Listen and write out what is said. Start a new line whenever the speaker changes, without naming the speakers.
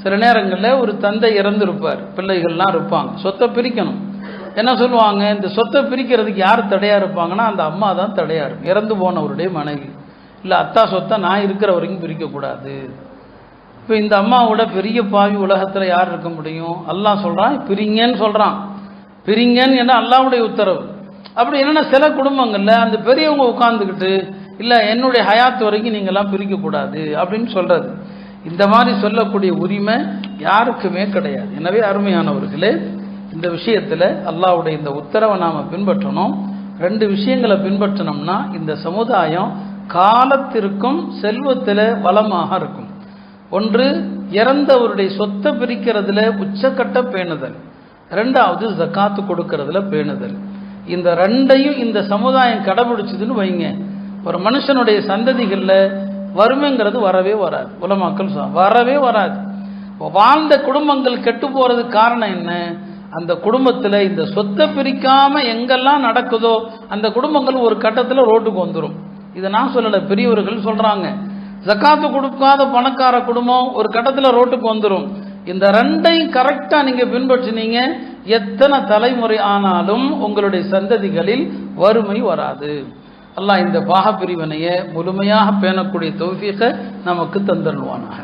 சில நேரங்களில் ஒரு தந்தை இறந்துருப்பார், பிள்ளைகள்லாம் இருப்பாங்க, சொத்தை பிரிக்கணும். என்ன சொல்லுவாங்க, இந்த சொத்தை பிரிக்கிறதுக்கு யார் தடையாக இருப்பாங்கன்னா அந்த அம்மா தான் தடையாக இருக்கும், இறந்து போனவருடைய மனைவி. இல்லை அத்தா சொத்தை நான் இருக்கிற வரைக்கும் பிரிக்கக்கூடாது. இப்போ இந்த அம்மாவோட பெரிய பாவி உலகத்தில் யார் இருக்க முடியும்? அல்லாஹ் சொல்கிறான் பிரிங்கன்னு சொல்கிறான். பிரிங்கன்னு என்ன அல்லாஹ்வுடைய உத்தரவு. அப்படி என்னென்னா சில குடும்பங்களில் அந்த பெரியவங்க உட்கார்ந்துக்கிட்டு இல்லை என்னுடைய ஹயாத் வரைக்கும் நீங்கள்லாம் பிரிக்கக்கூடாது அப்படின்னு சொல்கிறது. இந்த மாதிரி சொல்லக்கூடிய உரிமை யாருக்குமே கிடையாது. எனவே அருமையானவர்களே, இந்த விஷயத்தில் அல்லாஹ்வுடைய இந்த உத்தரவை நாம் பின்பற்றணும். 2 விஷயங்களை பின்பற்றினோம்னா இந்த சமுதாயம் காலத்திற்கும் செல்வத்தில் வளமாக இருக்கும். ஒன்று, இறந்தவருடைய சொத்தை பிரிக்கிறதுல உச்சக்கட்ட பேணுதல். 2வது ஜக்காத்து கொடுக்கறதுல பேணுதல். இந்த 2ஐயும் இந்த சமுதாயம் கடைபிடிச்சதுன்னு வைங்க, ஒரு மனுஷனுடைய சந்ததிகளில் வறுமைங்கிறது வரவே வராது. உலமாக்கள் வரவே வராது. வாழ்ந்த குடும்பங்கள் கெட்டு போறதுக்கு காரணம் என்ன? அந்த குடும்பத்தில் இந்த சொத்தை பிரிக்காம எங்கெல்லாம் நடக்குதோ அந்த குடும்பங்கள் ஒரு கட்டத்தில் ரோட்டுக்கு வந்துடும். இதை நான் சொல்லலை, பெரியவர்கள் சொல்றாங்க. ஜக்காத்து கொடுக்காத பணக்கார குடும்பம் ஒரு கட்டத்தில் ரோட்டுக்கு வந்துடும். இந்த 2ஐயும் கரெக்டாக நீங்கள் பின்பற்றினீங்க, எத்தனை தலைமுறை ஆனாலும் உங்களுடைய சந்ததிகளில் வறுமை வராது. அல்லாஹ் இந்த பாக பிரிவினையை முழுமையாக பேணக்கூடிய தௌஃபீகை நமக்கு தந்தருள்வானாக.